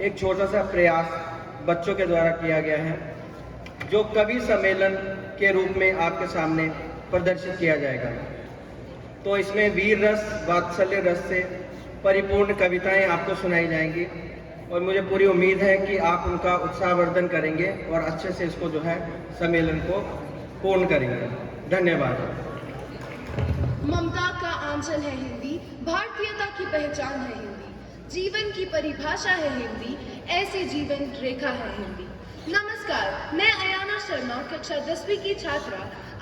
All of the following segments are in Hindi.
एक छोटा सा प्रयास बच्चों के द्वारा किया गया है, जो कवि सम्मेलन के रूप में आपके सामने प्रदर्शित किया जाएगा। तो इसमें वीर रस, वात्सल्य रस से परिपूर्ण कविताएं आपको सुनाई जाएंगी और मुझे पूरी उम्मीद है कि आप उनका उत्साहवर्धन करेंगे और अच्छे से इसको जो है सम्मेलन को पूर्ण करेंगे। धन्यवाद। ममता का आंचल है हिंदी, भारतीयता की पहचान है हिंदी, जीवन की परिभाषा है हिंदी, ऐसी जीवन रेखा है हिंदी। नमस्कार, मैं अयाना शर्मा, कक्षा 10वीं की छात्रा,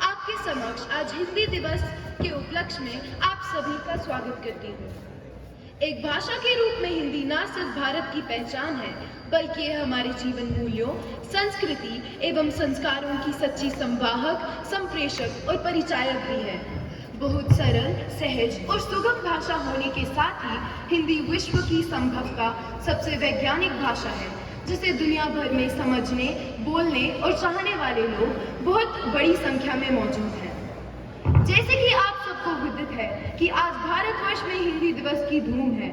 आपके समक्ष आज हिंदी दिवस के उपलक्ष्य में आप सभी का स्वागत करती हूँ। एक भाषा के रूप में हिंदी न सिर्फ भारत की पहचान है, बल्कि यह हमारे जीवन मूल्यों, संस्कृति एवं संस्कारों की सच्ची संवाहक, संप्रेषक और परिचायक भी है। बहुत सरल, सहज और सुगम भाषा होने के साथ ही हिंदी विश्व की संभवतः सबसे वैज्ञानिक भाषा है, जिसे दुनिया भर में समझने, बोलने और चाहने वाले लोग बहुत बड़ी संख्या में मौजूद हैं। जैसे कि आप सबको विदित है कि आज भारतवर्ष में हिंदी दिवस की धूम है।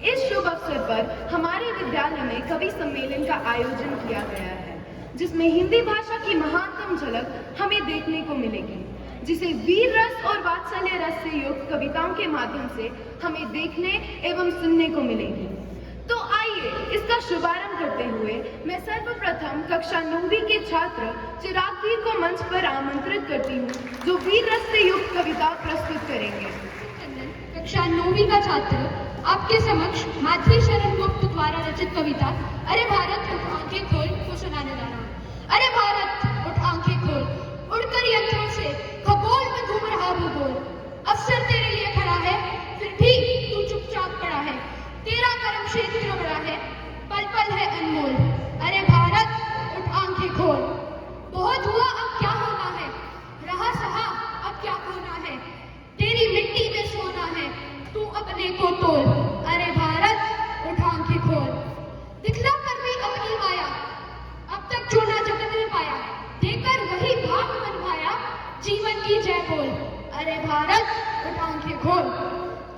इस शुभ अवसर पर हमारे विद्यालय में कवि सम्मेलन का आयोजन किया गया है, जिसमें हिंदी भाषा की महानतम झलक हमें देखने को मिलेगी, जिसे वीर रस और वात्सल्य रस से युक्त कविताओं के माध्यम से हमें देखने एवं सुनने को मिलेगी। तो आइए इसका शुभारंभ करते हुए मैं सर्वप्रथम कक्षा 9वीं के छात्र चिराग वीर को मंच पर आमंत्रित करती हूँ, जो वीर रस से युक्त कविता प्रस्तुत करेंगे। कक्षा 9वीं का छात्र आपके समक्ष माधवी शरण गुप्त द्वारा रचित कविता अरे भारत उठ आंखें खोल को सुनाने जा रहा हूँ। अरे भारत उठ आंखें खोल, उड़कर यंत्रों से खगोल में घूम रहा भूगोल, अवसर तेरे लिए खड़ा है, फिर भी तू चुपचाप पड़ा है, तेरा कर्म क्षेत्र बड़ा है, पल पल है अनमोल। अरे भारत उठ आंखें खोल, बहुत हुआ अब क्या होना है, रहा सहा अब क्या खोना है, तेरी मिट्टी में सोना है, तू अपने को तोल। अरे भारत उठ आंखें खोल, दिखला कर भी अपनी माया, अब तक जो ना जगत में पाया, देकर वही भाग मनवाया, जीवन की जय बोल। अरे भारत उठ आंखें खोल,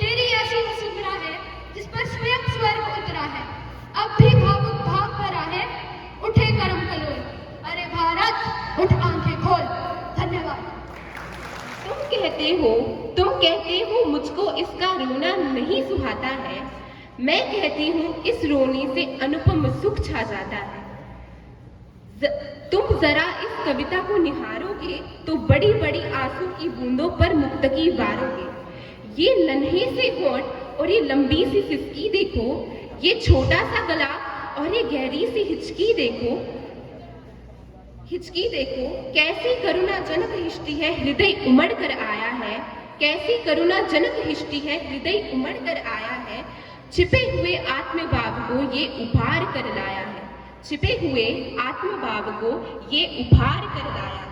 तेरी ऐसी वसुंधरा है जिस पर स्वयं स्वर्ग उतरा है, अब भी भावुक भाव भरा है, उठे कर्म कलोल। अरे भारत उठ आंखें खोल। धन्यवाद। तुम कहते हो मुझको इसका रोना नहीं सुहाता है, मैं कहती हूँ इस रोने से अनुपम सुख छा जाता है। तुम जरा इस कविता को निहारोगे तो बड़ी बड़ी आंसू की बूंदों पर मुक्तकी वारोगे। ये नन्हे से होंठ और ये लंबी सी सिसकी देखो, ये छोटा सा गला और ये गहरी सी हिचकी देखो, कैसी करुणाजनक हिष्टि है, हृदय उमड़ कर आया है, कैसी करुणाजनक हिष्टि है, हृदय उमड़ कर आया है, छिपे हुए आत्मभाव को ये उभार कर लाया है, छिपे हुए आत्मभाव को ये उभार कर लाया है।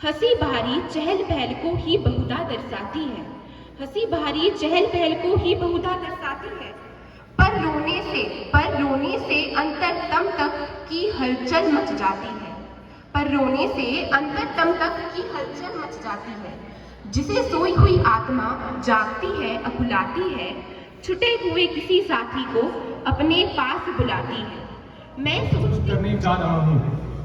हंसी भारी चहल पहल को ही बहुधा दर्शाती है, हंसी भारी चहल पहल को ही बहुधा दर्शाती है, पर रोने से अंतरतम तक की हलचल मच जाती है, पर रोने से अंतरतम तक की हलचल मच जाती है, जिसे सोई हुई आत्मा जागती है, अकुलाती है, छुटे हुए किसी साथी को अपने पास बुलाती है। मैं करने जा रहा हूँ,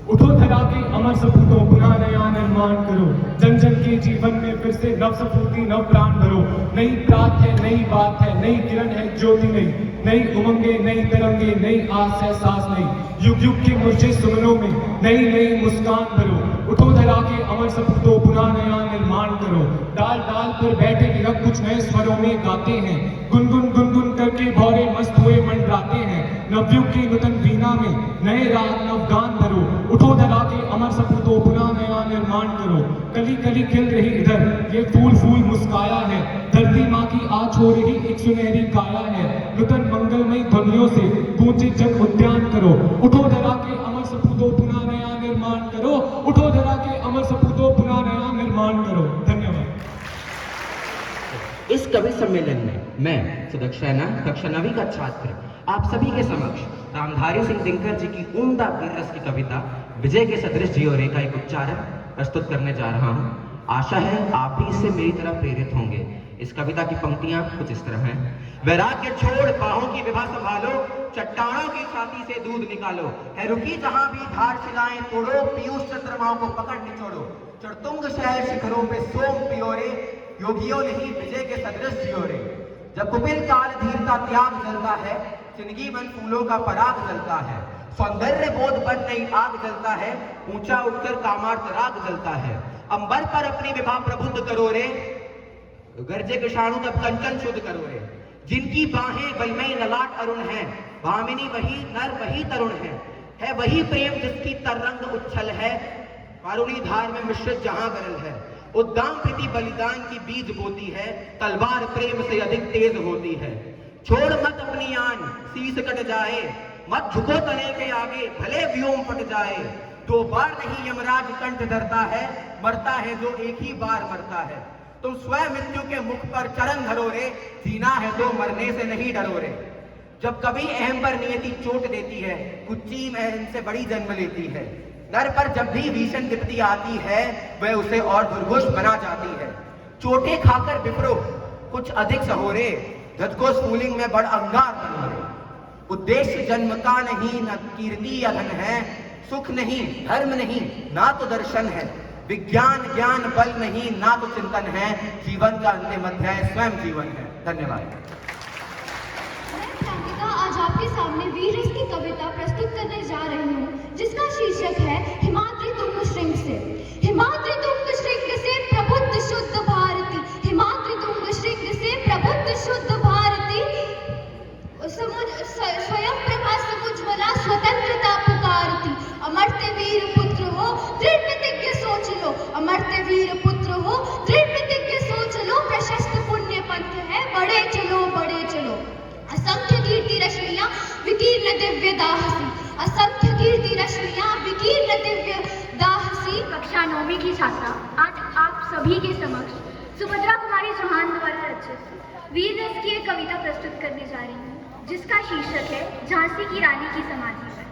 उठो धरा के अमर सपूतों, पुनः नया निर्माण करो, जन जन के जीवन में फिर से नव सपूती नव प्राण भरो। नई प्रात है, नई बात है, नई किरण है, ज्योति नई, नई उमंगे, नई तरंगे, नई आस है, सांस नई, युग युग के मुझे सुमनों में नई नई मुस्कान भरो। उठो धरा के अमर सपूतों, पुनः नया निर्माण करो, डाल डाल पर बैठे विरह कुछ नए स्वरों में गाते हैं, गुनगुन गुनगुन करके भौरे मस्त हुए मंडराते हैं, नवयुग की नूतन वीणा में नए राग नव गान भरो। उठो धरा के अमर सपूतों, पुनः नया निर्माण करो, कली कली खिल रही इधर ये फूल फूल मुस्काया है, धरती माँ की आज हो रही एक सुनहरी काया है, नूतन मंगलमयी ध्वनियों से गूंजे जग उद्यान करो। उठो धरा के अमर सपूतों, पुनः नया निर्माण करो, उठो धरा के अमर सपूतों, पुनः नया निर्माण करो। धन्यवाद। इस कवि सम्मेलन में मैं सुदक्षिणा कक्षा 9वीं का छात्र आप सभी के समक्ष रामधारी सिंह दिनकर जी की उम्दा वीर रस की कविता विजय के सदृश जियो रे का एक उच्चारण प्रस्तुत करने जा रहा हूँ। आशा है आप भी इससे मेरी तरह प्रेरित होंगे। इस कविता की पंक्तियां कुछ इस तरह हैं। वैराग्य छोड़ बाहों की विभा संभालो, चट्टानों की छाती से दूध निकालो, है रुकी जहां भी धार शिलाएं तोड़ो, पीयूष चंद्रमाओं को पकड़ निचोड़ो, चढ़तुंग शहर शिखरों पे सोम पियो रे, योगियों नहीं विजय के सदृश जियो रे। जब कुपिल काल धीरता त्याग जलता है, जिंदगी बन फूलों का पराग जलता है, सौंदर्य बोध बन नई आग जलता है, ऊंचा उठकर कामार्थ राग जलता है। अंबर पर अपनी विभा प्रबुद्ध करो रे, गरजे कृषाणु तब कंचन शुद्ध करो रे। जिनकी बाहें बलमई ललाट अरुण है, भामिनी वही नर वही तरुण है वही प्रेम जिसकी तरंग उच्छल है, कारुणी धार में मिश्रित जहां गरल है। उद्दाम प्रीति बलिदान की बीज बोती है, तलवार प्रेम से अधिक तेज होती है। छोड़ मत अपनी आन शीस कट जाए, मत झुको तने के आगे भले व्योम फट जाए। 2 बार नहीं यमराज कंठ धरता है, मरता है जो एक ही बार मरता है। तुम स्वयं मृत्यु के मुख पर चरण धरो रे, जीना है तो मरने से नहीं डरो रे। जब कभी अहम पर नियति चोट देती है, कुच्ची में इनसे बड़ी जन्म लेती है। नर पर जब भी भीषण विपत्ति आती है, वह उसे और दुर्घोष बना जाती है। चोटें खाकर विप्रो कुछ अधिक सहोरे, झटको स्कूलिंग में बड़ अंगार बनोरे। उद्देश्य जन्म का नहीं न कीर्ति या धन है, सुख नहीं धर्म नहीं ना तो दर्शन है, विज्ञान ज्ञान बल नहीं ना तो चिंतन है, जीवन का अंतिम अध्याय स्वयं जीवन है। धन्यवाद। आज आपके सामने वीर रस की कविता प्रस्तुत करने जा रही हूँ, जिसका शीर्षक है हिमाद्री तुंग श्रृंग से। हिमाद्री तुंग श्रृंग से प्रबुद्ध शुद्ध भारती, हिमाद्री तुंग श्रृंग से प्रबुद्ध शुद्ध भारती, स्वयं प्रभा समुज्ज्वला स्वतंत्रता पुकारती। अमर्त्य वीर पुत्र हो दृढ़ प्रतिज्ञ सोच लो, अमर्त्य वीर पुत्र हो दृढ़ प्रतिज्ञ सोच लो, प्रशस्त पुण्य पंथ है बढ़े चलो बढ़े चलो। असंख्य कीर्ति रश्मियां विकीर्ण दिव्य दाहसी, असंख्य कीर्ति रश्मियां विकीर्ण दिव्य दाहसी। कक्षा 9वीं की छात्रा आज आप सभी के समक्ष सुभद्रा कुमारी चौहान द्वारा रचित वीर रस की एक कविता प्रस्तुत करने जा रही हूँ, जिसका शीर्षक है झांसी की रानी की समाधि पर।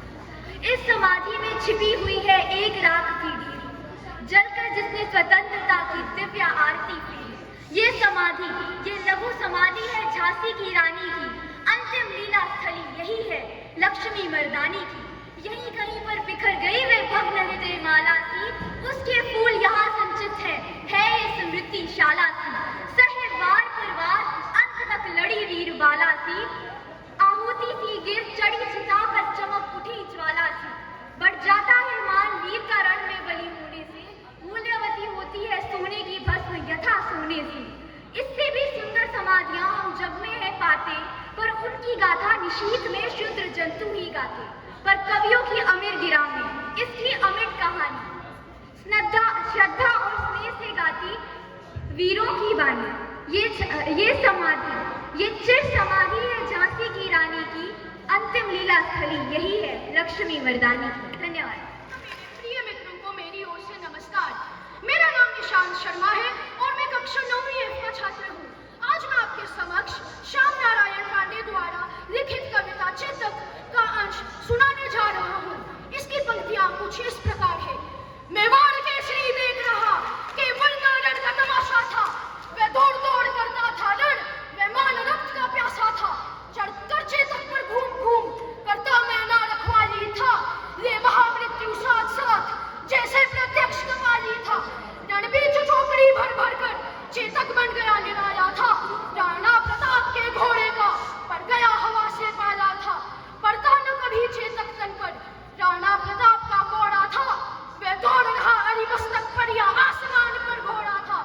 इस समाधि में छिपी हुई है एक राख की डीरी, जलकर जिसने स्वतंत्रता की दिव्य आरती पी। ये समाधि, ये लघु समाधि है झांसी की रानी की, अंतिम लीला स्थली यही है लक्ष्मी मर्दानी की। यहीं कहीं पर बिखर गई वे भग्न हृदय माला सी, उसके फूल यहाँ संचित है ये स्मृति शाला सी। सहे वार पर वार अंत तक लड़ी वीर बाला सी, आहुति सी गिर चढ़ी चिता पर चमक उठी ज्वाला सी। बढ़ जाता है मान वीर का रण में बलि होने से, मूल्यवती होती है सोने की भस्म यथा सोने से। इससे भी सुंदर समाधियां हम जग में है पाते, पर उनकी गाथा निशीथ में शूद्र जंतु ही गाते। पर कवियों की अमीर गिराम में इसकी अमिट कहानी, श्रद्धा और स्नेह से गाती वीरों की बानी। ये समाधि, ये चिर समाधि है झांसी की रानी की, अंतिम लीला स्थली यही है लक्ष्मी मर्दानी की। धन्यवाद। प्रिय मित्रों को मेरी ओर से नमस्कार। मेरा नाम निशांत शर्मा है और मैं कक्षा 9वीं F का छात्र हूँ। आज मैं आपके समक्ष श्याम नारायण पांडे द्वारा लिखित कविता चेतक का अंश सुनाने जा रहा हूँ। इसकी पंक्तियां कुछ इस प्रकार है। मेवाड़ केसरी देख रहा केवल नारण का तमाशा था, वह दौड़ दौड़ करता था रण, वह मान रक्त का प्यासा था। चढ़कर चेतक पर घूम घूम करता मैं ना रखवाली था, ये महामृत्यु साथ साथ जैसे प्रत्यक्ष कमाली था। रणबीच चौकड़ी भर भर कर चेतक बन गया निराया था, राणा प्रताप के घोड़े का पड़ गया हवा से पाला था। पड़ता न कभी चेतक तन पर राणा प्रताप का घोड़ा था, वह दौड़ रहा अरिमस्तक पर या आसमान पर घोड़ा था।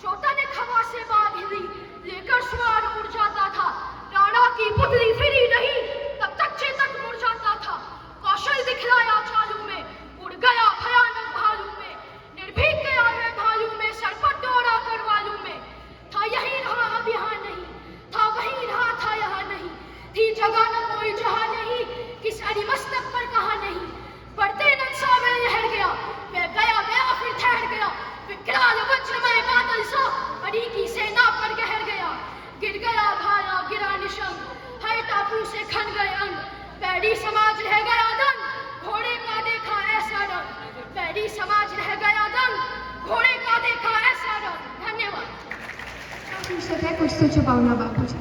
जो तनिक हवा से बाग हिली लेकर सवार उड़ जाता था, राणा की पुतली फिरी नहीं तब तक चेतक मुड़ जाता था। कौशल दिखलाया चालू में उड़ गया भयानक भालू में, निर्भीक गया वह भालू में सरपट दौड़ा कर वालू में। था यही रहा अब यहाँ नहीं, था वही रहा था यहाँ नहीं, थी जगह न कोई जहाँ नहीं, किस अरिमस्तक पर कहा नहीं। बढ़ते नक्शा में लहर गया, मैं गया गया फिर ठहर गया, विकराल वज्रमय बादल सा बड़ी की सेना पर गहर गया। गिर गया भाला गिरा निशंग, हर टापू से खन गए अंग, बैरी समाज रह गया दंग, घोड़े का देखा ऐसा रंग, बैरी समाज रह गया दंग, घोड़े का देखा ऐसा रंग। धन्यवाद। शीर्षक है कुछ तो छुपाओ ना बापूजी।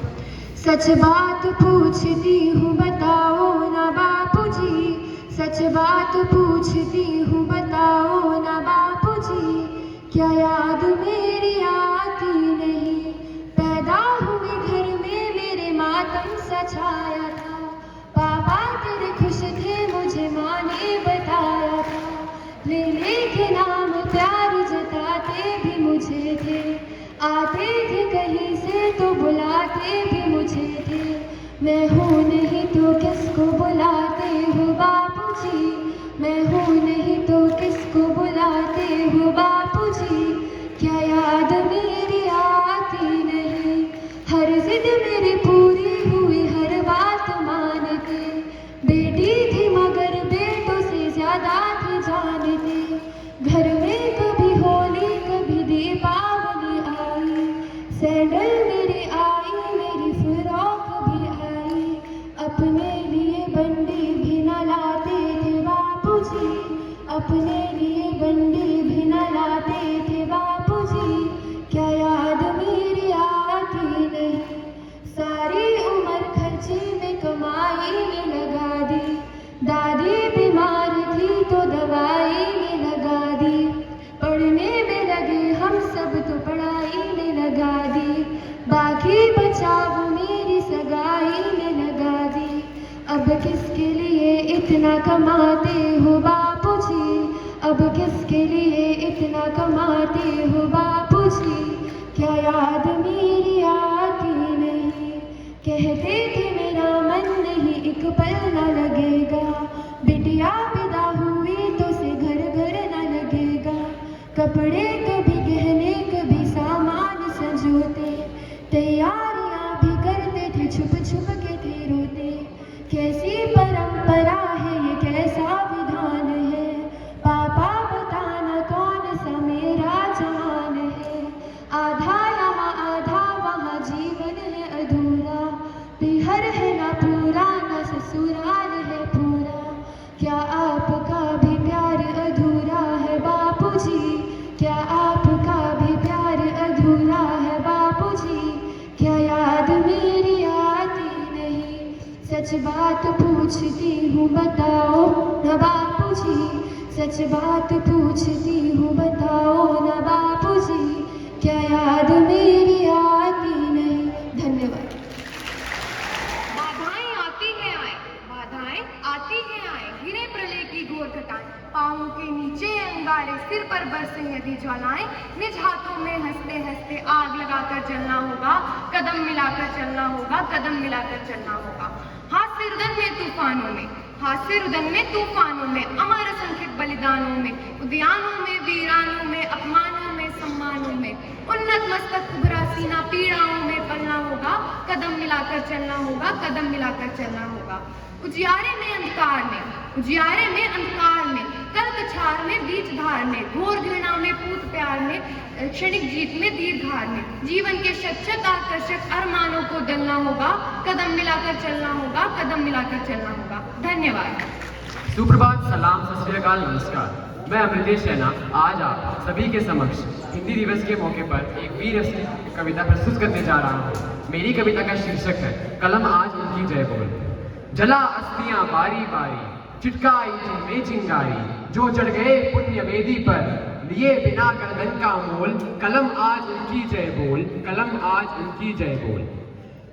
सच बात पूछती हूँ बताओ ना बापूजी, सच बात पूछती हूँ बताओ ना बापूजी, क्या याद मेरी आती नहीं? पैदा हुए घर में मेरे मातम सा छाया था, पापा तेरे खुश थे मुझे माँ ने बताया था, लेने के नाम प्यार जताते भी मुझे थे, आते थे कहीं से तो बुलाते भी मुझे थे, मैं हूँ नहीं तो किसको बुलाते हो बापूजी, मैं हूँ नहीं तो किसको बुलाते हो बापूजी, क्या याद मेरी आती नहीं? हर जिद मेरी पूरी हुई हर बात मानते, बेटी थी मगर बेटों से ज्यादा थे जानते, घर में कभी होली कभी दीपावली आई, सैंडल मेरी आई मेरी फ्रॉक भी आई, अपने लिए बंडी भी न लाते थे बापूजी, अपने लिए बंडी भी न लाते थे बापूजी, क्या याद मेरी आती नहीं? सारी उम्र खर्चे में कमाई में लगा दी, दादी बीमार थी तो दवाई में लगा दी, पढ़ने में लगे हम सब तो पढ़ाई में लगा दी, बाकी बचा वो मेरी सगाई में लगा दी, अब किसके लिए इतना कमाते हो बापूजी, अब किसके लिए इतना कमाते हो बापूजी, क्या याद मेरी आती नहीं? कहते थे मेरा मन नहीं एक पल न लगेगा, बिटिया पैदा हुई तो से घर घर न लगेगा, कपड़े कभी गहने कभी सामान संजोते, तैयारियां भी करते थे छुप छुप के थे रोते, कैसी परंपरा है ये कैसा विधान है, पापा बताना कौन सा मेरा जहान है, आधा यहाँ आधा वहाँ जीवन है अधूरा, बिहर है ना पूरा ना ससुराल है पूरा, क्या आपका भी प्यार अधूरा है बापूजी, क्या आपका भी प्यार अधूरा है बापूजी, क्या याद मेरी आती नहीं? सच बात पूछती हूँ बताओ ना बापूजी, सच बात पूछती हूँ बताओ ना बापूजी, क्या याद मेरी आती नहीं? धन्यवाद। बाधाएं आती हैं आए, बाधाएं आती हैं आए, गिरे प्रलय की घोर घटाएं, पाँवों के नीचे अंगारे, सिर पर बरसे यदि ज्वालाएं, निज हाथों में हंसते हंसते आग लगाकर जलना होगा, कदम मिलाकर चलना होगा, कदम मिलाकर चलना होगा, हास्य रुदन में तूफानों में, हास्य रुदन में तूफानों में, अमर असंख्यक बलिदानों में, उद्यानों में वीरानों में, अपमानों में सम्मानों में, उन्नत मस्तक उभरा सीना पीड़ाओं में पलना होगा, कदम मिलाकर चलना होगा, कदम मिलाकर चलना होगा, उजियारे में अंधकार में, उजियारे में अंधकार में, कल कछार में बीच धार में, घोर घृणा में पूत प्यार में, क्षणिक जीत में दीर्घार में, जीवन के शत आकर्षक अरमानों को दलना होगा, कदम मिलाकर चलना होगा, कदम मिलाकर चलना होगा। धन्यवाद। सुप्रभात, सलाम, सत श्री अकाल, नमस्कार। मैं अमृतेश रैना आज आप सभी के समक्ष हिंदी दिवस के मौके पर एक वीर रस की कविता प्रस्तुत करने जा रहा हूँ। मेरी कविता का शीर्षक है कलम आज उनकी जय बोल। जला अस्थियां बारी बारी, चिटकाई में चिंगारी, जो चढ़ गए पुण्य वेदी पर, लिए बिना गर्दन का मोल, कलम आज उनकी जय बोल, कलम आज उनकी जय बोल।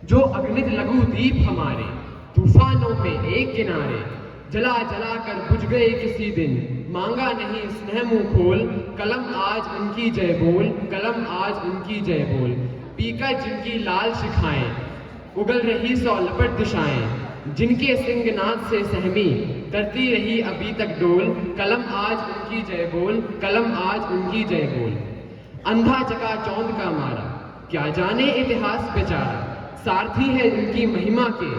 जो अग्नित लघु दीप हमारे, तूफानों में एक किनारे, जला जला कर बुझ गए किसी दिन, मांगा नहीं स्नेह मुंह खोल, कलम आज उनकी जय बोल, कलम आज उनकी जय बोल। पीकर जिनकी लाल शिखाएं, उगल रही सौ लपट दिशाएं, जिनके सिंगनाद से सहमी, करती रही अभी तक डोल, कलम आज उनकी जय बोल, कलम आज उनकी जय बोल। अंधा चका चौंध का मारा, क्या जाने इतिहास बेचारा, सारथी है उनकी महिमा के,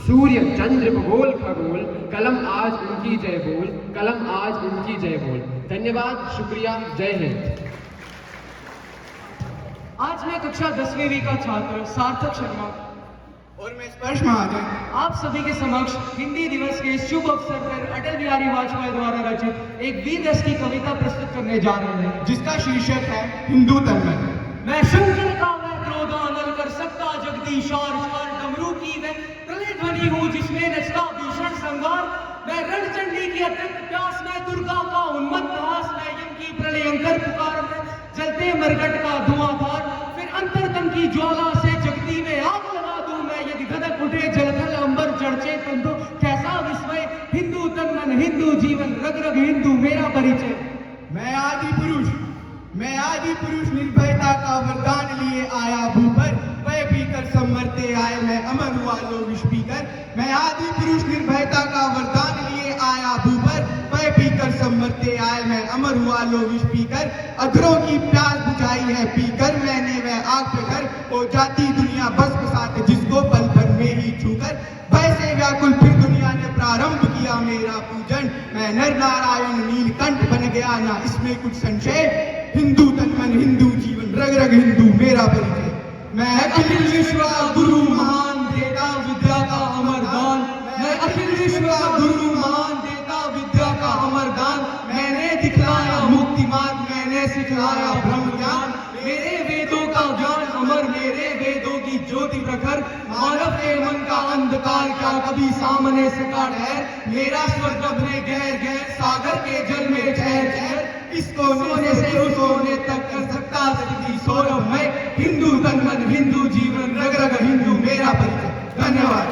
सूर्य चंद्र भूगोल खगोल, कलम आज उनकी जय बोल, कलम आज उनकी जय बोल। धन्यवाद, शुक्रिया, जय हिंद। आज मैं कक्षा 10वीं का छात्र सार्थक शर्मा और मैं स्पर्श महाजन आप सभी के समक्ष हिंदी दिवस के शुभ अवसर पर अटल बिहारी वाजपेयी द्वारा रचित एक वीर रस की कविता प्रस्तुत करने जा रहे हैं, जिसका शीर्षक है हिंदू तन मन। मैं शंकर का वह क्रोधानल सकता जगदीश और डमरू की मैं प्रलय ध्वनि हूँ जिसमें नचता भीषण संगार। मैं रणचंडी की अत्यंत प्यास, मैं दुर्गा का उन्मत्त हास, मैं यम की प्रलयंकर पुकार, मैं जलते मरकट का धुआंधार, फिर अंतरतम की ज्वाला से जगती में आग लगा दूं मैं। यदि धधक उठे जलथल अंबर चढ़चे तंदो, कैसा विस्मय हिंदू तन मन हिंदू जीवन, रग रग हिंदू मेरा परिचय। मैं आदि पुरुष निर्भयता का वरदान लिए आया भू पर, वह पीकर सब मरते आए मैं अमर हुआ लो विष पीकर। मैं आदि पुरुष निर्भयता का वरदान लिए आया भू पर, वह पीकर सब मरते आए मैं अमर हुआ लो विष पीकर। अधरों की प्यास बुझाई है पीकर मैंने वह आग पे कर, ओ जाती दुनिया बस बसाते जिसको पल भर में ही छूकर। वैसे व्याकुल फिर दुनिया ने प्रारंभ किया मेरा पूजन, मैं नर नारायण नीलकंठ बन गया ना इसमें कुछ संशय। हिंदू तन मन हिंदू जीवन, रग रग हिंदू मेरा परिचय। मैं अखिल विश्व का गुरु महान, देता विद्या का अमर दान। मैं अखिल विश्व का गुरु महान, देता विद्या का अमर दान। मैंने दिखलाया मुक्ति मार्ग, मैंने सिखलाया ब्रह्म ज्ञान। मेरे वेदों का ज्ञान अमर, मेरे वेदों की ज्योति प्रखर। मानव के मन का अंधकार क्या कभी सामने से काट है। मेरा स्वर ने गहर गहर सागर के जल में ठहर ठहर। इस कोने से उस कोने तक कर सकता सकती सौरभ मैं। हिंदू तन मन हिंदू जीवन, रग रग हिंदू मेरा परिचय। धन्यवाद।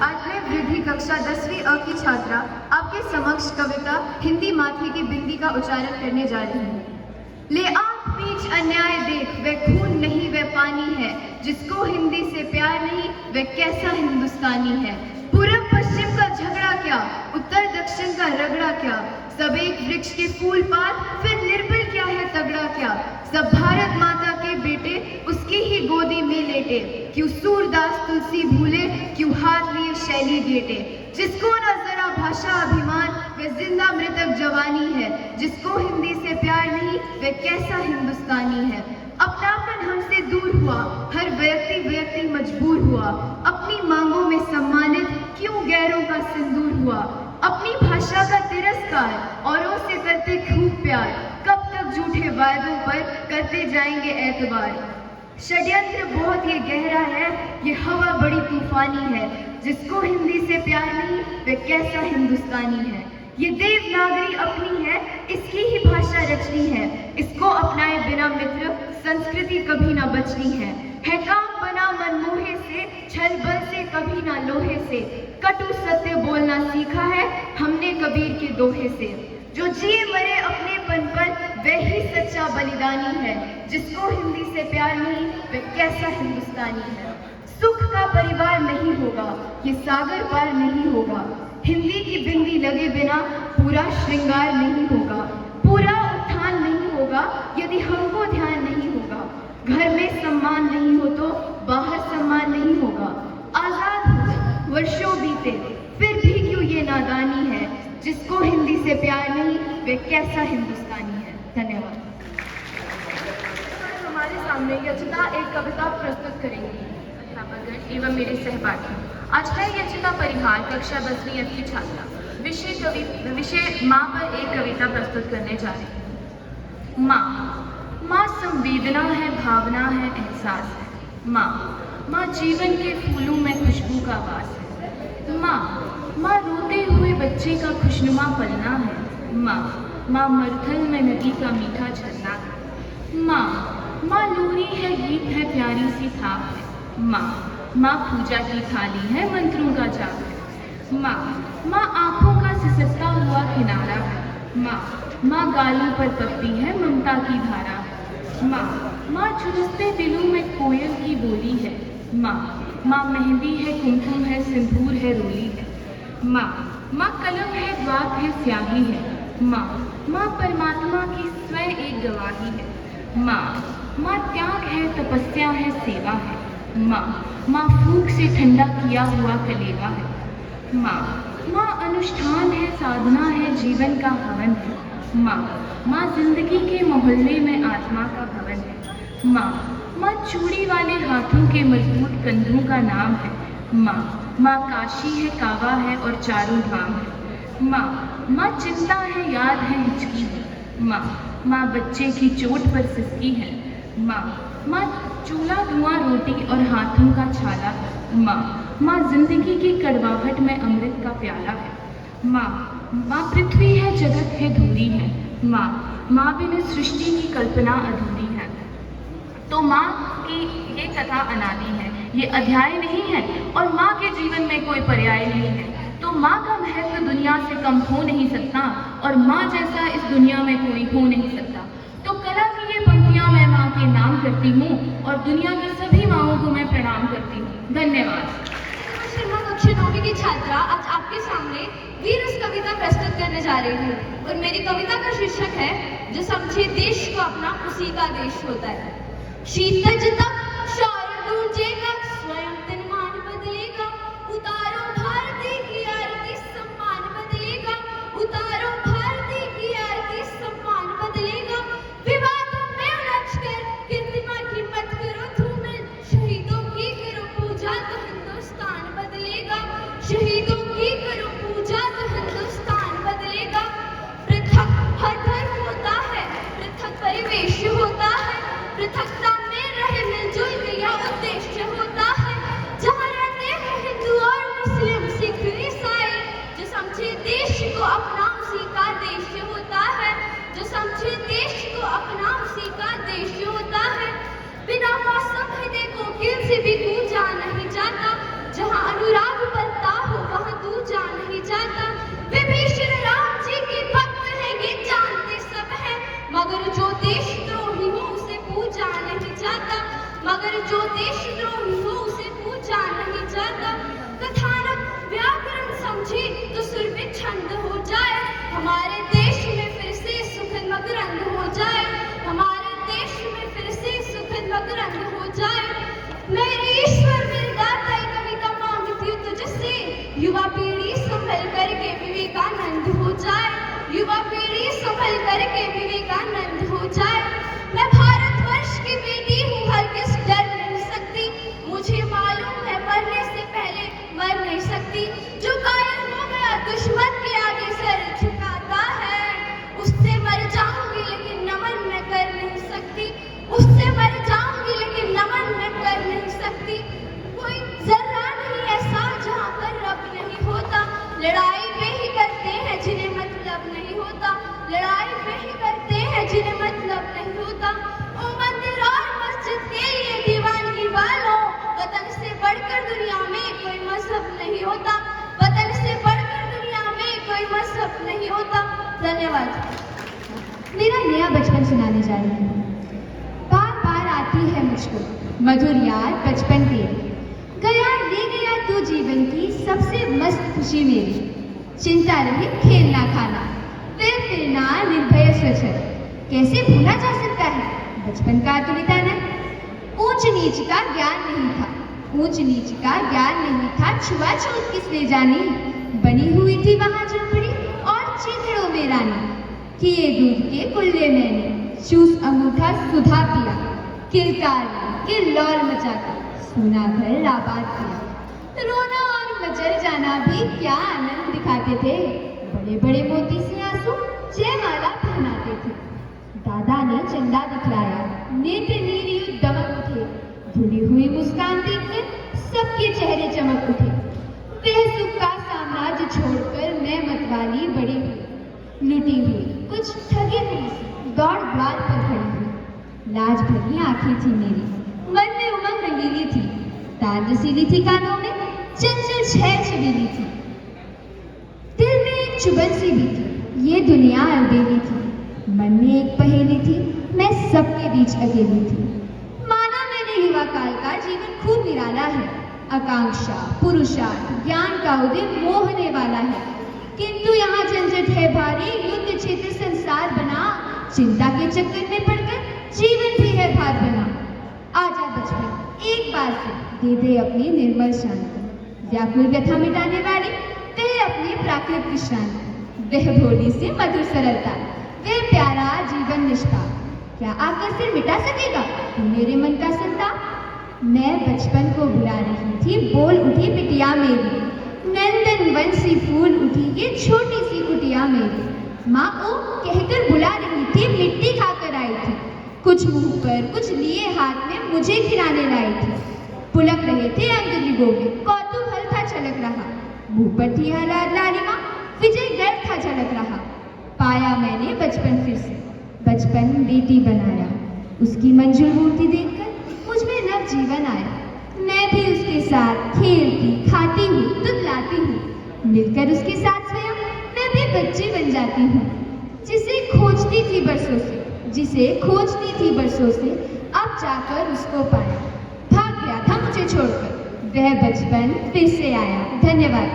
आज मैं वृद्धि कक्षा 10वीं अ की छात्रा आपके समक्ष कविता हिंदी माथी की बिंदी का उच्चारण करने जा रही हूँ। ले आंख बीच अन्याय देख, वह खून नहीं वह पानी है। जिसको हिंदी से प्यार नहीं वह कैसा हिंदुस्तानी है। पूरब पश्चिम का झगड़ा क्या, उत्तर दक्षिण का रगड़ा क्या। सब एक वृक्ष के फूल पात, फिर निर्बल क्या है तगड़ा क्या। सब भारत माता के बेटे उसकी ही गोदी में लेटे। क्यों सूरदास तुलसी भूले, क्यों हाथ लिए शैली गेटे। जिसको न जरा भाषा अभिमान, वह जिंदा मृतक जवानी है। जिसको हिंदी से प्यार नहीं वह कैसा हिंदुस्तानी है। अपनापन हमसे दूर हुआ, हर व्यक्ति मजबूर हुआ। अपनी मांगों में सम्मानित, क्यों गैरों का सिंदूर हुआ। अपनी भाषा का तिरस्कार, औरों से करते खूब प्यार। कब तक झूठे वायदों पर करते जाएंगे एतबार। षड्यंत्र बहुत ये गहरा है, ये हवा बड़ी तूफानी है। जिसको हिंदी से प्यार नहीं वह कैसा हिंदुस्तानी है। ये देवनागरी अपनी है, इसकी ही भाषा रचनी है। इसको अपनाए बिना मित्र, संस्कृति कभी ना बचनी है। काम बना मनमोहे से, छल बल से कभी ना लोहे से। कटु सत्य बोलना सीखा है हमने कबीर के दोहे से। जो जिए मरे अपनेपन पर वह ही सच्चा बलिदानी है। जिसको हिंदी से प्यार नहीं वह कैसा हिंदुस्तानी है। सुख का परिवार नहीं होगा, ये सागर पार नहीं होगा। हिंदी की बिंदी लगे बिना पूरा श्रृंगार नहीं होगा। पूरा उत्थान नहीं होगा यदि हमको ध्यान नहीं होगा। घर में सम्मान नहीं हो तो बाहर सम्मान नहीं होगा। आजाद हो वर्षों बीते फिर भी क्यों ये नादानी है। जिसको हिंदी से प्यार नहीं वह कैसा हिंदुस्तानी है। धन्यवाद। हमारे सामने यचिता एक कविता प्रस्तुत करेंगी। अध्यापकगण एवं मेरे सहपाठी, आज मैं यचिता परिहार कक्षा 10वीं की छात्रा विषय माँ पर एक कविता प्रस्तुत करने जा रही हूँ। माँ संवेदना है, भावना है, एहसास है। माँ जीवन के फूलों में खुशबू का वास है। माँ रोते हुए बच्चे का खुशनुमा पलना है। माँ मरुथल में नदी का मीठा झरना है। माँ लोरी है, गीत है, प्यारी सी थाप है। माँ पूजा की थाली है, मंत्रों का जाप है। माँ आंखों का सिसकता हुआ किनारा है। माँ गालों पर पकती है, ममता की धारा है। माँ झुलसते दिलों में कोयल की बोली है। माँ मेहंदी है, कुमकुम है, सिंदूर है, रोली है। माँ कलम है, द्वार है, स्याही है। माँ परमात्मा की स्वयं एक गवाही है। माँ त्याग है, तपस्या है, सेवा है। माँ फूंक से ठंडा किया हुआ कलेवा है। माँ अनुष्ठान है, साधना है, जीवन का हवन है। माँ जिंदगी के मोहल्ले में आत्मा का भवन है। माँ चूड़ी वाले हाथों के मजबूत कंधों का नाम है। माँ काशी है, कावा है और चारों धाम है। माँ चिंता है, याद है, हिचकी है। माँ बच्चे की चोट पर सिसकी है। माँ चूल्हा धुआं रोटी और हाथों का छाला। माँ जिंदगी की कड़वाहट में अमृत का प्याला है। माँ पृथ्वी है, जगत है, धूरी है। माँ बिना सृष्टि की कल्पना अधूरी है। तो माँ की ये कथा अनादि है, ये अध्याय नहीं है, और माँ के जीवन में कोई पर्याय नहीं है। तो माँ का महत्व दुनिया से कम हो नहीं सकता, और माँ जैसा इस दुनिया में कोई हो नहीं सकता। तो कला की ये पंक्तियाँ मैं माँ के नाम करती हूँ, और दुनिया की सभी माँओं को मैं प्रणाम करती हूँ। धन्यवाद। शर्मा कक्षा 9वीं की छात्रा आज आपके सामने वीर रस कविता प्रस्तुत करने जा रही हूँ, और मेरी कविता का शीर्षक है जो समझे देश को अपना उसी का देश होता है। शीतज तक शौर्य गूंजेगा, स्वयं तन मान बदलेगा, उतारो भारती की आरती, सम्मान बदलेगा, उतारो भारती की आरती, सम्मान बदलेगा। विवादों में उलझ कर कीर्तिमा की मत करो धूमिल, शहीदों की करो पूजा तो हिंदुस्तान बदलेगा, शहीदों की करो पूजा तो हिंदुस्तान बदलेगा। पृथक हर धर्म होता है, पृथक परिवेश होता है, पृथकता में रहे मिलजुल के यह उद्देश्य होता है। जहाँ रहते हैं हिंदू और मुस्लिम, सिख, ईसाई, जो समझे देश को अपना उसी का देश होता है, जो समझे देश को अपना उसी का देश होता है। बिना मौसम हृदय को किल से भी तू जा नहीं जाता, जहाँ अनुराग बनता हो वहाँ तू जा नहीं जाता। विभीषण राम जी के भक्त हैं ये जानते सब हैं, मगर जो देशद्रोही हो उसे पूजा नहीं जाता, मगर जो देशद्रोही हो उसे पूजा नहीं जाता। कथानक व्याकरण समझे तो सुर में छंद हो जाए, हमारे देश में फिर से सुखद मकरंद हो जाए, हमारे देश में फिर से सुखद मकरंद हो जाए। मेरे ईश्वर मेरे दाता ये कविता मांगती हूँ तुझसे, युवा पीढ़ी संभल करके विवेकानंद हो जाए, युवा पीढ़ी संभल करके विवेकानंद हो जाए। मैं भारतवर्ष की बेटी हूँ, हरगिज़ डर नहीं सकती, मुझे मालूम है मरने से पहले मर नहीं सकती। जो कायल हो गया दुश्मन के आगे सर झुकाता है, उससे मर जाऊंगी लेकिन नमन मैं कर नहीं सकती, उससे मर जाऊंगी लेकिन नमन मैं कर नहीं सकती। कोई जर्रा नहीं ऐसा जहाँ पर रब नहीं होता, लड़ाई वे ही करते हैं जिन्हें मतलब नहीं होता, लड़ाई वे ही करते हैं जिन्हें मतलब नहीं होता। ओ मंदिर और मस्जिद के लिए दीवानगी वालों, वतन से बढ़कर दुनिया में कोई मजहब नहीं होता, वतन से बढ़कर दुनिया में कोई मजहब नहीं होता। धन्यवाद। मेरा नया बचपन सुनाने जा रही हूँ। बार बार आती है मुझको मधुर याद बचपन तेरी, गया ले गया तू जीवन की सबसे मस्त खुशी मेरी। चिंता रही खेलना खाना, फिर फिरना निर्भय स्वच्छर, कैसे भूला जा सकता है बचपन का अतुलिता न। ऊंच नीच का ज्ञान नहीं था, ऊंच नीच का ज्ञान नहीं था, छुआछूत किसने जानी, बनी हुई थी वहां झोपड़ी और चिथड़ों में रानी। किए दूध के कुल्ले मैंने, चूस अंगूठा सुधा पिया, किलकार किल्लौल मचाकर सोना घर आबाद किया। रोना और मचल जाना भी क्या आनंद दिखाते थे, बड़े बड़े मोती से आंसू जयमाला पहनाते थे। दादा ने चंदा दिखलाया, नेत्र नीर दमक उठे, धुली हुई मुस्कान देखकर सबके चेहरे चमक उठे। वह सुख का साम्राज्य छोड़कर मैं मतवाली बड़ी हुई, लुटी हुई कुछ ठगी हुई दौड़ द्वार पर खड़ी हुई। लाज भरी आंखें थी मेरी, मन में उमंग रंगीली थी, तार रसीली थी कानों में, चंचल छह छबीली थी, दिल में एक चुभन सी भी थी, ये दुनिया अलबेली थी। मन में एक पहेली थी, मैं सबके बीच अकेली थी। माना मैंने युवा काल का जीवन खूब निराला है, आकांक्षा पुरुषार्थ ज्ञान का उदय मोहने वाला है, किंतु यहाँ झंझट है भारी, युद्ध क्षेत्र संसार बना, चिंता के चक्कर में पड़कर जीवन भी है भार बना। आजा बचपन एक बार से दे अपनी निर्मल शांति, व्याकुल व्यथा मिटाने वाली वह अपनी प्राकृत विश्रांति, वह भोली से मधुर सरलता, वह प्यारा जीवन निष्ठा, क्या आकर फिर मिटा सकेगा तू मेरे मन का संताप। मैं बचपन को बुला रही थी, बोल उठी बिटिया मेरी, नंदन वन सी फूल उठी ये छोटी सी कुटिया मेरी। माँ को कहकर बुला रही थी, मिट्टी खाकर आई थी, कुछ मुंह पर, कुछ लिए हाथ में मुझे खिलाने लाई थी। पुलक रहे थे अंगदिगों में, कौतूहल था छलक रहा। मुंह पर थी हालात लालिमा, विजय गर्व था झलक रहा। पाया मैंने बचपन फिर से, बचपन बेटी बनाया। उसकी मंजूर मूर्ति देखकर मुझ में नव जीवन आया। मैं भी उसके साथ खेलती, खाती हूँ, दुधलाती हूँ। मिलकर उसके साथ स्वयं मैं भी बच्ची बन जाती हूँ। जिसे खोजती थी बरसों से, जिसे खोजती थी बरसों से, अब जाकर उसको पाया। भाग गया था मुझे छोड़कर, वह बचपन फिर से आया। धन्यवाद।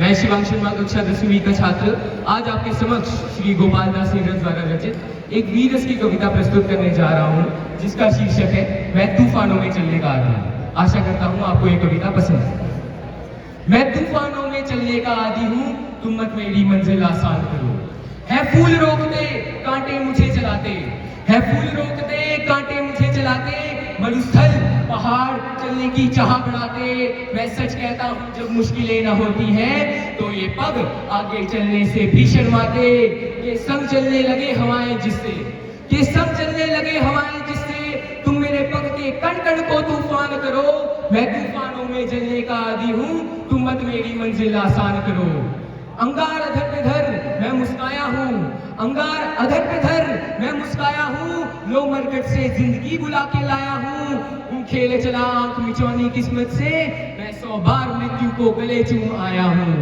मैं शिवांश शर्मा, कक्षा 10वीं का छात्र, आज आपके समक्ष श्री गोपाल दास नीरज द्वारा रचित एक वीर रस की कविता प्रस्तुत करने जा रहा हूँ, जिसका शीर्षक है मैं तूफानों में चलने का आदी हूँ। आशा करता हूँ आपको ये कविता पसंद है। मैं तूफानों में चलने का आदी हूँ, तुम मत मेरी मंजिल आसान करो। है फूल रोकते कांटे मुझे चलाते, है फूल रोकते कांटे मुझे चलाते, मरुस्थल पहाड़ चलने की चाह बढ़ाते। मैं सच कहता हूँ जब मुश्किलें न होती हैं तो ये पग आगे चलने से भी शर्माते। ये संग चलने लगे हवाएं जिससे, ये संग चलने लगे हवाएं जिससे, तुम मेरे पग के कण कण को तूफान करो। मैं तूफानों में जलने का आदी हूँ, तुम मत मेरी मंजिल आसान करो। अंगार अधर पे धर मैं मुस्काया हूँ, अंगार अधर पे धर मैं मुस्काया हूँ, लो मरकट से जिंदगी बुला के लाया हूँ। खेले चला आंख मिचौनी किस्मत से, मैं 100 बार मृत्यु को गले चूम आया हूँ।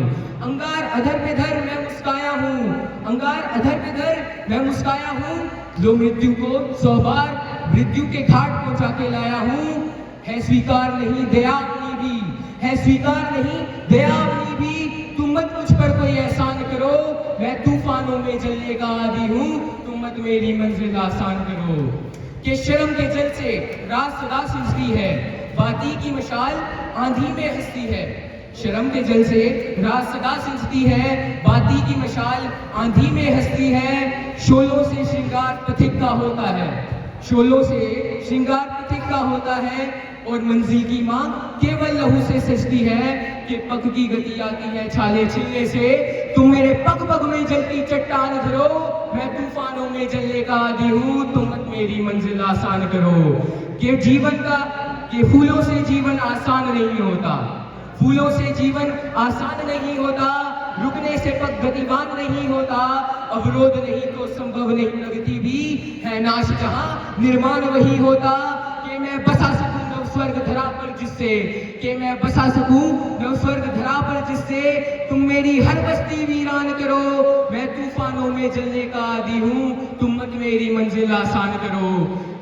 अंगार अधर पे धर मैं मुस्काया हूँ, अंगार अधर पे धर मैं मुस्काया हूँ, लो मृत्यु को 100 बार मृत्यु के घाट पहुंचा के लाया हूँ। है स्वीकार नहीं दया अपनी भी, है स्वीकार नहीं दया अपनी भी, तुम मत मुझ पर कोई एहसान करो। मैं तूफानों में जलने का आदी हूँ, तुम मत मेरी मंजिल आसान करो। कि शर्म के जल से रात सदा सिंचती है, बाती की मशाल आंधी में हंसती है। शर्म के जल से रात सदा सिंचती है, बाती की मशाल आंधी में हंसती है। शोलों से श्रृंगार पथिक का होता है, शोलों से श्रृंगार पथिक का होता है, और मंजिल की मांग केवल लहू से सजती है। कि पग की गति आती है छाले छिलने से, तुम मेरे पग पग में जलती चट्टान धरो। मैं तूफानों में जलने का आदी हूँ, तुम मत मेरी मंजिल आसान करो। कि जीवन का, कि फूलों से जीवन आसान नहीं होता, फूलों से जीवन आसान नहीं होता, रुकने से पग गतिमान नहीं होता, अवरोध नहीं तो संभव नहीं प्रगति भी है, नाश जहां निर्माण वही होता। कि मैं बसा सकूं नव स्वर्ग धरा पर जिससे, कि मैं बसा सकूं नव स्वर्ग धरा पर जिससे, तुम मेरी हर बस्ती वीरान करो। मैं तूफानों में जलने का आदी हूँ, तुम मत मेरी मंजिल आसान करो।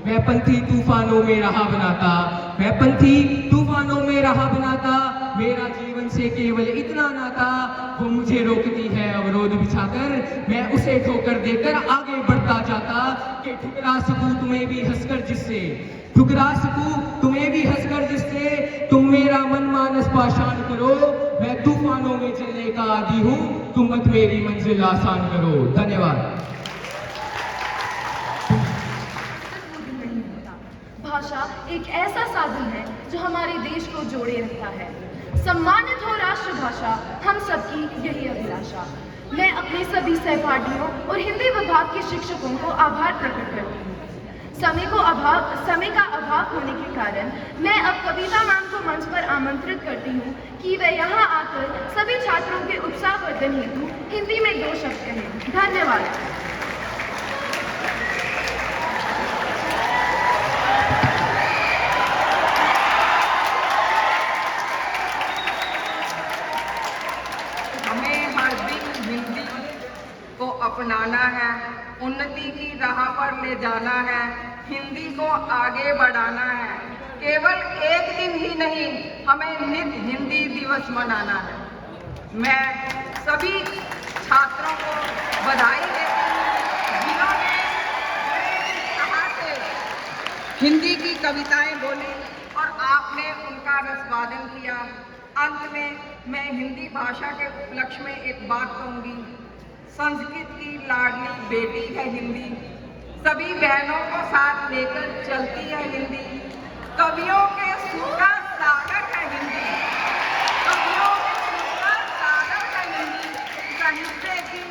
मैं पंथी तूफानों में राह बनाता, मैं पंथी तूफानों में राह बनाता, मेरा जीवन से केवल इतना नाता, वो मुझे रोकती है अवरोध बिछाकर, मैं उसे ठोकर देकर आगे बढ़ता जाता। कि ठुकरा सकूं तुम्हें भी हंसकर जिससे, ठुकरा सकूं तुम्हें भी हंसकर जिससे, तुम मेरा मन मानस पाषाण करो। मैं तूफानों में चलने का आदी हूँ, तुम मत मेरी मंजिल आसान करो। धन्यवाद। भाषा एक ऐसा साधन है जो हमारे देश को जोड़े रखता है। सम्मानित हो राष्ट्रभाषा, हम सबकी यही अभिलाषा। मैं अपने सभी सहपाठियों और हिंदी विभाग के शिक्षकों को आभार प्रकट करती हूँ। समय का अभाव होने के कारण मैं अब कविता मैम को मंच पर आमंत्रित करती हूँ कि वे यहाँ आकर सभी छात्रों के उत्साहवर्धन हेतु हिंदी में 2 शब्द कहें। धन्यवाद। अपनाना है, उन्नति की राह पर ले जाना है, हिंदी को आगे बढ़ाना है। केवल एक दिन ही नहीं, हमें नित हिंदी दिवस मनाना है। मैं सभी छात्रों को बधाई देती हूँ जिन्होंने कहा से हिंदी की कविताएं बोली और आपने उनका रसवादन किया। अंत में मैं हिंदी भाषा के उपलक्ष्य में एक बात कहूँगी। संस्कृत की लाडली बेटी है हिंदी, सभी बहनों को साथ लेकर चलती है हिंदी। कवियों के सुर का सागर है हिंदी, कवियों के सुर का सागर है हिंदी। साहित्य की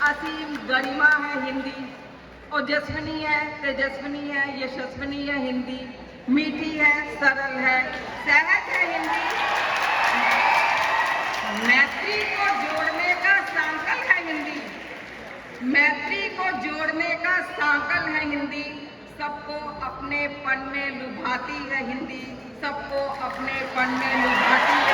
असीम गरिमा है हिंदी। ओजस्विनी है, तेजस्विनी है, यशस्विनी है हिंदी। मीठी है, सरल है, सहज है हिंदी। मैत्री को जोड़ने का सांकल है हिंदी। मैत्री को जोड़ने का सांकल है हिंदी। सबको अपने पन में लुभाती है हिंदी। सबको अपने पन में लुभाती है